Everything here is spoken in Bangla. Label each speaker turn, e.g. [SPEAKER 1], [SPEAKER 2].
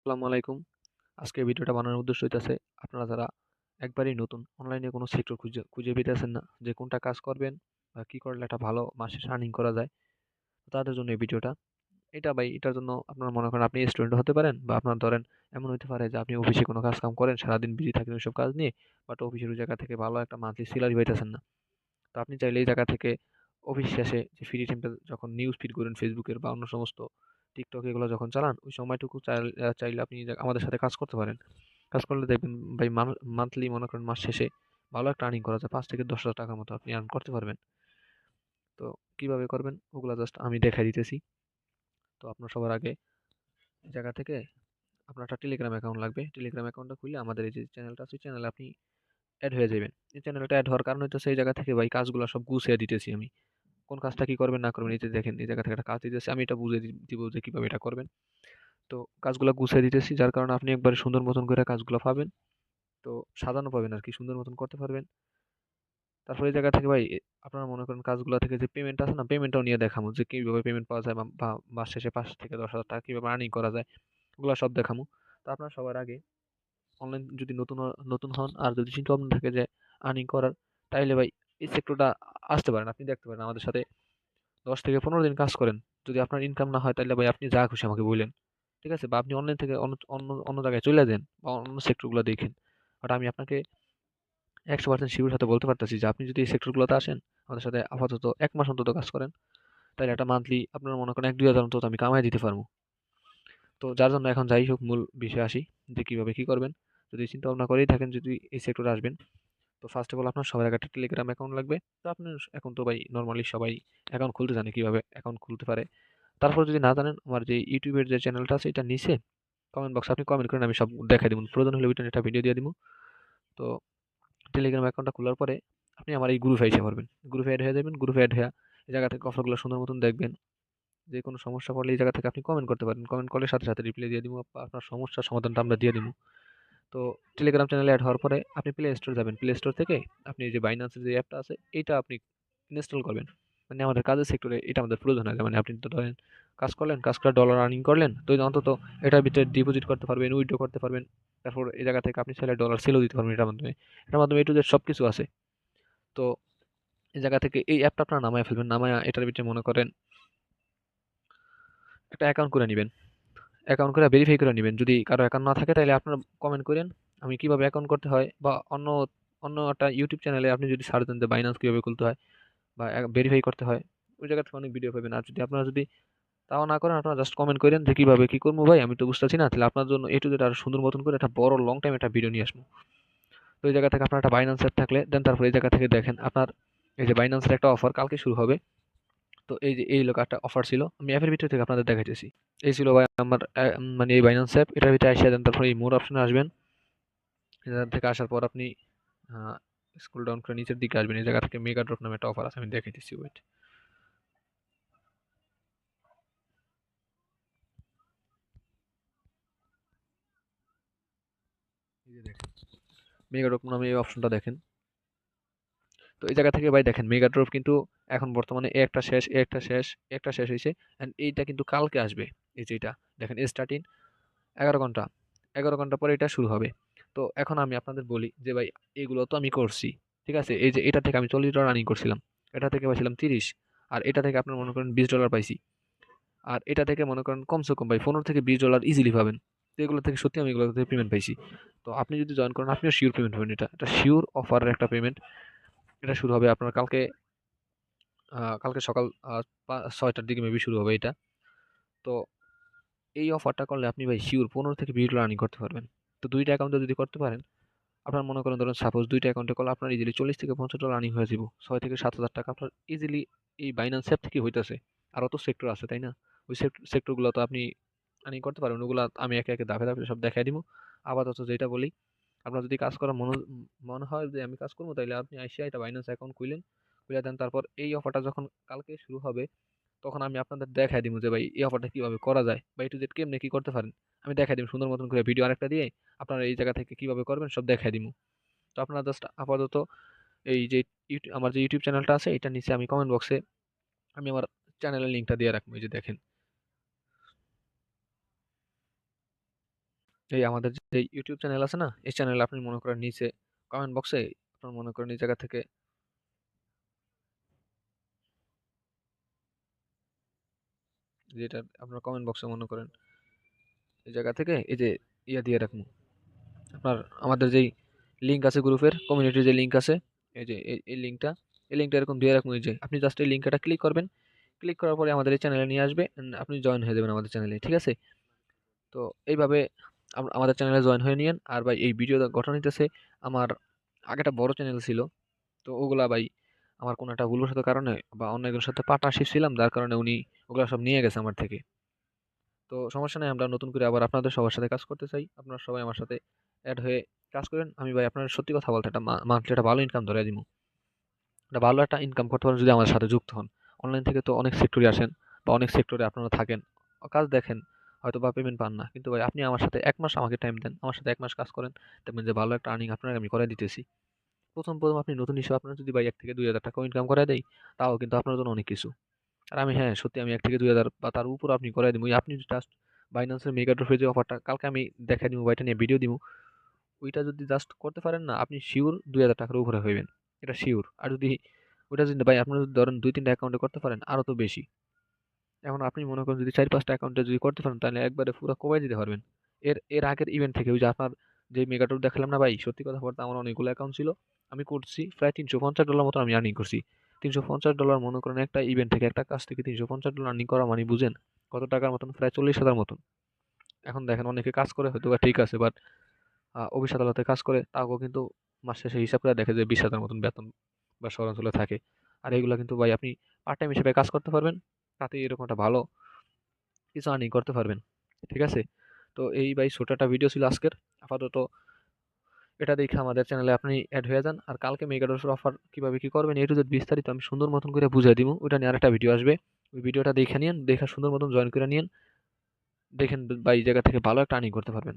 [SPEAKER 1] আসসালামু আলাইকুম। আজকে ভিডিওটা বানানোর উদ্দেশ্য হইতাছে আপনারা যারা একবারেই নতুন অনলাইনে কোনো সেক্টর খুঁজে খুঁজে পেতেছেন না যে কোনটা কাজ করবেন বা কি করলে একটা ভালো মাসে আর্নিং করা যায়, তো তাদের জন্য এই ভিডিওটা। এটা ভাই এটার জন্য আপনারা মনে করেন আপনি স্টুডেন্ট হতে পারেন বা আপনার ধরেন এমন হতে পারে যে আপনি অফিসে কোনো কাজ কাম করেন, সারাদিন বিজি থাকেন ওইসব কাজ নিয়ে, বাট অফিসের ওই জায়গা থেকে ভালো একটা মান্থলি স্যালারি পাইতেছেন না। তো আপনি চাইলে এই জায়গা থেকে অফিস শেষে যে ফ্রি টাইমটা যখন নিউজ ফিড করেন ফেসবুকের বা অন্য সমস্ত টিকটক এগুলো যখন চালান, ওই সময়টুকু চাইলে আপনি আমাদের সাথে কাজ করতে পারেন। কাজ করলে দেখবেন ভাই মান্থলি মনে করেন মাস শেষে ভালো একটা আর্নিং করা যায়, 5 থেকে 10 হাজার টাকার মতো আপনি আর্ন করতে পারবেন। তো কিভাবে করবেন ওগুলা জাস্ট আমি দেখাই দিতেছি। তো আপনার সবার আগে এই জায়গা থেকে আপনার একটা টেলিগ্রাম অ্যাকাউন্ট লাগবে। টেলিগ্রাম অ্যাকাউন্টটা খুলে আমাদের এই যে চ্যানেলটা আছে চ্যানেলে আপনি অ্যাড হয়ে যাবেন। এই চ্যানেলটা অ্যাড হওয়ার কারণ হইতেছে এই জায়গা থেকে ভাই কাজগুলো সব গুছিয়ে দিতেছি আমি। কোন কাজটা কি করবেন না করবেন এই যে দেখেন এই জায়গা থেকে একটা কাজ দিতেছি, আমি এটা বুঝিয়ে দিব যে কিভাবে এটা করবেন। তো কাজগুলো গুছিয়ে দিতেছি যার কারণে আপনি একবারে সুন্দর মতন করে কাজগুলো পাবেন। তো সাজানো পাবেন আর কি, সুন্দর মতন করতে পারবেন। তারপরে এই জায়গা থেকে ভাই আপনারা মনে করেন কাজগুলো থেকে যে পেমেন্ট আছে না, পেমেন্টটাও নিয়ে দেখামু যে কিভাবে পেমেন্ট পাওয়া যায় বা মাস শেষে 5 থেকে 10 হাজার টাকা কিভাবে আর্নিং করা যায়, ওগুলো সব দেখামু। তো আপনারা সবার আগে অনলাইন যদি নতুন হন আর যদি চিন্তা ভাবনা থাকে যে আর্নিং করার, তাইলে ভাই এই সেক্টরটা আসতে পারেন, আপনি দেখতে পারেন আমাদের সাথে 10 থেকে 15 দিন কাজ করেন। যদি আপনার ইনকাম না হয় তাহলে ভাই আপনি যা খুশি আমাকে বললেন, ঠিক আছে? বা আপনি অনলাইন থেকে অন্য অন্য অন্য জায়গায় চলে যান বা অন্য সেক্টরগুলো দেখেন। বাট আমি আপনাকে 100% শিওর সাথে বলতে পারতেছি যে আপনি যদি এই সেক্টরগুলোতে আসেন, আমাদের সাথে আপাতত 1 মাস অন্তত কাজ করেন, তাহলে একটা মান্থলি আপনার মনে করেন 1-2 হাজার অন্তত আমি কামাই দিতে পারবো। তো যার জন্য এখন যাই হোক মূল বিষয়ে আসি যে কিভাবে কি করবেন। যদি চিন্তা ভাবনা করেই থাকেন যদি এই সেক্টরে আসবেন, তো ফার্স্ট অফ অল আপনার সবার আগে একটা টেলিগ্রাম অ্যাকাউন্ট লাগবে। তো আপনি এখন তো ভাই নরমালি সবাই অ্যাকাউন্ট খুলতে জানে, কিভাবে অ্যাকাউন্ট খুলতে পারে। তারপর যদি না জানেন, আমার যে ইউটিউবের যে চ্যানেলটা আছে এটা নিচে কমেন্ট বক্সে আপনি কমেন্ট করেন, আমি সব দেখাই দিব। প্রয়োজন হলে ওইটা নিয়ে একটা ভিডিও দিয়ে দিব। তো টেলিগ্রাম অ্যাকাউন্টটা খোলার পরে আপনি আমার এই গ্রুপে এসে পড়বেন। গ্রুপে অ্যাড হয়ে যাবেন। গ্রুপে অ্যাড হয়ে এই জায়গা থেকে অফারগুলো সুন্দর মতন দেখবেন। যে কোনো সমস্যা পড়লে এই জায়গা থেকে আপনি কমেন্ট করতে পারেন। কমেন্ট করলে সাথে সাথে রিপ্লাই দিয়ে দিব। আপনার সমস্যার সমাধানটা আমরা দিয়ে দিব। তো টেলিগ্রাম চ্যানেলে অ্যাড হওয়ার পরে আপনি প্লে স্টোর যাবেন। প্লে স্টোর থেকে আপনি এই যে বাইন্যান্সের যে অ্যাপটা আছে এইটা আপনি ইনস্টল করবেন। মানে আমাদের কাজের সেক্টরে এটা আমাদের প্রয়োজন হয়। মানে আপনি তো ধরেন কাজ করলেন, কাজ করে ডলার আর্নিং করলেন। তো অন্তত এটার ভিতরে ডিপোজিট করতে পারবেন, উইথড্র করতে পারবেন। তারপর এই জায়গা থেকে আপনি চাইলে ডলার সেলও দিতে পারবেন এটার মাধ্যমে। এটার মাধ্যমে A to Z সবকিছু আছে। তো এই জায়গা থেকে এই অ্যাপটা আপনারা নামায় ফেলবেন। নামায়া এটার ভিতরে মনে করেন একটা অ্যাকাউন্ট করে নিবেন। অ্যাকাউন্ট করে ভেরিফাই করে নিবেন। যদি কারো অ্যাকাউন্ট না থাকে তাহলে আপনারা কমেন্ট করেন। আমি কিভাবে অ্যাকাউন্ট করতে হয় বা অন্য অন্য একটা ইউটিউব চ্যানেলে আপনি যদি সার্চ দেন যে বাইন্যান্স কিভাবে খুলতে হয় বা ভেরিফাই করতে হয়, ওই জায়গা থেকে অনেক ভিডিও পাবেন। আর যদি আপনারা যদি তাও না করেন, আপনারা জাস্ট কমেন্ট করেন যে কিভাবে কি করবো ভাই আমি তো বুঝতেছি না, তাহলে আপনার জন্য A to Z আরো সুন্দর মতন করে একটা বড় লং টাইম একটা ভিডিও নিয়ে আসবো। তো এই জায়গা থেকে আপনার একটা বাইন্যান্স অ্যাপ থাকলে দেন, তারপর এই জায়গা থেকে দেখেন আপনার এই যে বাইন্যান্সের একটা অফার কালকে শুরু হবে। তো এই যে এই লোক একটা অফার ছিল, আমি অ্যাপের ভিতর থেকে আপনাদের দেখাইতেছি। এই ছিল ভাই আমার মানে এই বাইন্যান্স অ্যাপ, এটার ভিতরে আসে দেন, তারপর এই মোর অপশনে আসবেন। এখান থেকে আসার পর আপনি স্ক্রল ডাউন করে নিচের দিকে আসবেন। এই জায়গা থেকে মেগা ড্রপ নামে একটা অফার আছে, আমি দেখাইতেছি ওয়েট। এই যে দেখেন মেগা ড্রপ নামে এই অপশনটা দেখেন। তো এই জায়গা থেকে ভাই দেখেন মেগা ড্রপ কিন্তু এখন বর্তমানে এ একটা শেষ, এ একটা শেষ, এ একটা শেষ হয়েছে। এন্ড এইটা কিন্তু কালকে আসবে। এই যে এটা দেখেন স্টার্টিং 11 ঘন্টা, 11 ঘন্টা পরে এটা শুরু হবে। তো এখন আমি আপনাদের বলি যে ভাই এগুলো তো আমি করছি, ঠিক আছে? এই যে এটা থেকে আমি $40 রানিং করছিলাম, এটা থেকে পাইছিলাম 30, আর এটা থেকে আপনার মনে করেন $20 পাইছি। আর এটা থেকে মনে করেন কমসে কম ভাই $15 থেকে $20 ইজিলি পাবেন। তো এগুলো থেকে সত্যি আমি এগুলো থেকে পেমেন্ট পাইছি। তো আপনি যদি জয়েন করেন আপনিও শিওর পেমেন্ট পাবেন। এটা শিওর অফারের একটা পেমেন্ট। এটা শুরু হবে আপনার কালকে, কালকে সকাল 6টার দিকে মেবি শুরু হবে এটা। তো এই অফারটা করলে আপনি ভাই শিওর $15 থেকে $20 আর্নিং করতে পারবেন। তো দুইটা অ্যাকাউন্টে যদি করতে পারেন, আপনার মনে করেন ধরুন সাপোজ দুইটা অ্যাকাউন্টে করলে আপনার ইজিলি $40 থেকে $50 আর্নিং হয়ে যাব। 6 থেকে 7 হাজার টাকা আপনার ইজিলি এই বাইন্যান্স অ্যাপ থেকে হইতেছে। আরও তো সেক্টর আছে তাই না? ওই সেক্টরগুলো তো আপনি আর্নিং করতে পারবেন। ওগুলা আমি একে একে ধাপে ধাপে সব দেখাই দিব। আপাতত যেটা বলি, আপনার যদি কাজ করার মনে হয় যে আমি কাজ করবো, তাইলে আপনি আইসা এটা বাইন্যান্স অ্যাকাউন্ট খুলেন, খুলে দেন। তারপর এই অফারটা যখন কালকে শুরু হবে, তখন আমি আপনাদের দেখাই দিব যে ভাই এই অফারটা কিভাবে করা যায় বা A to Z কেমনে কি করতে পারেন। আমি দেখাই দিব সুন্দর মতন করে ভিডিও আরেকটা দিয়ে, আপনারা এই জায়গা থেকে কিভাবে করবেন সব দেখাই দিব। তো আপনারা জাস্ট আপাতত এই যে আমার যে ইউটিউব চ্যানেলটা আছে এটা নিচে আমি কমেন্ট বক্সে আমি আমার চ্যানেলের লিঙ্কটা দিয়ে রাখবো। এই যে দেখেন এই আমাদের যে ইউটিউব চ্যানেল আছে না, এই চ্যানেলে আপনি মনে করেন নিচে কমেন্ট বক্সে আপনার মনে করেন এই জায়গা থেকে যেটা আপনার কমেন্ট বক্সে মনে করেন এই জায়গা থেকে এই যে দিয়ে রাখুন আপনার আমাদের যেই লিঙ্ক আছে গ্রুপের কমিউনিটির যে লিঙ্ক আছে এই যে এই লিঙ্কটা এরকম দিয়ে রাখুন। এই যে আপনি জাস্ট এই লিঙ্কটা ক্লিক করবেন, ক্লিক করার পরে আমাদের এই চ্যানেলে নিয়ে আসবে আপনি জয়েন হয়ে যাবেন আমাদের চ্যানেলে, ঠিক আছে? তো এইভাবে আমাদের চ্যানেলে জয়েন হয়ে নিয়েন। আর ভাই এই ভিডিও গঠন হইতেছে আমার আগে একটা বড় চ্যানেল ছিল, তো ওগুলা ভাই আমার কোনো একটা ভুলবশত কারণে বা অন্য একজনের সাথে পার্টনারশিপ ছিলাম, যার কারণে উনি ওগুলা সব নিয়ে গেছে আমার থেকে। তো সমস্যা নাই, আমরা নতুন করে আবার আপনাদের সবার সাথে কাজ করতে চাই, আপনারা সবাই আমার সাথে অ্যাড হয়ে কাজ করেন। আমি ভাই আপনার সত্যি কথা বলতে একটা মান্থলি একটা ভালো ইনকাম ধরে দিব, একটা ভালো একটা ইনকাম করতে পারেন যদি আমাদের সাথে যুক্ত হন। অনলাইন থেকে তো অনেক সেক্টরে আসেন বা অনেক সেক্টরে আপনারা থাকেন, কাজ দেখেন, হয়তো বা পেমেন্ট পান না, কিন্তু ভাই আপনি আমার সাথে 1 মাস আমাকে টাইম দেন, আমার সাথে 1 মাস কাজ করেন, দেখবেন যে ভালো একটা আর্নিং আপনাকে আমি করে দিতেছি। প্রথম আপনি নতুন হিসেবে আপনার যদি ভাই 1 থেকে 2,000 টাকা ইনকাম করে দেই, তাও কিন্তু আপনার জন্য অনেক কিছু। আর আমি হ্যাঁ, সত্যি আমি 1 থেকে 2,000 বা তার উপর আপনি করায় দিবো। আপনি জাস্ট বাইন্যান্সের মেগা ড্রপের যে অফারটা কালকে আমি দেখাই দিবো বা এটা নিয়ে ভিডিও দিবো। ওইটা যদি জাস্ট করতে পারেন না, আপনি সিওর 2,000 টাকার উপরে হইবেন। এটা সিওর। আর যদি ওইটা যদি ভাই আপনারা যদি ধরেন 2-3 টা অ্যাকাউন্টে করতে পারেন আরো তো বেশি। এখন আপনি মনে করেন যদি 4-5 টা অ্যাকাউন্টে যদি করতে পারেন তাহলে একবারে পুরা কোবাই দিতে পারবেন। এর আগের ইভেন্ট থেকে ওই যে আপনার যে মেগা ড্রপ দেখালাম না ভাই, সত্যি কথা বলতে আমার অনেকগুলো অ্যাকাউন্ট ছিল। আমি করছি প্রায় $350 মতো আমি আর্নিং করছি। $350 মনে করেন একটা ইভেন্ট থেকে একটা কাজ থেকে $350 আর্নিং করা মানে বুঝেন কত টাকার মতন, প্রায় 40,000 মতন। এখন দেখেন অনেকে কাজ করে হয়তো বা ঠিক আছে, বাট অফিস আদালতে কাজ করে তাও কিন্তু মাস শেষে হিসাব করে দেখে যে 20,000 মতন বেতন বা শহরাঞ্চলে থাকে। আর এগুলা কিন্তু ভাই আপনি পার্ট টাইম হিসেবে কাজ করতে পারবেন, তাতে এরকম একটা ভালো কিছু আর্নিং করতে পারবেন, ঠিক আছে? তো এই ভাই ছোট একটা ভিডিও ছিল আজকের। আপাতত এটা দেখে আমাদের চ্যানেলে আপনি অ্যাড হয়ে যান। আর কালকে মেগাডোর অফার কিভাবে কি করবেন এ টু জেড বিস্তারিত আমি সুন্দর মতন করে বুঝিয়ে দিব, ওইটা নিয়ে আরেকটা ভিডিও আসবে। ওই ভিডিওটা দেখে নিন, দেখে সুন্দর মতন জয়েন করে নিন, দেখেন ভাই এই জায়গা থেকে ভালো একটা আর্নিং করতে পারবেন।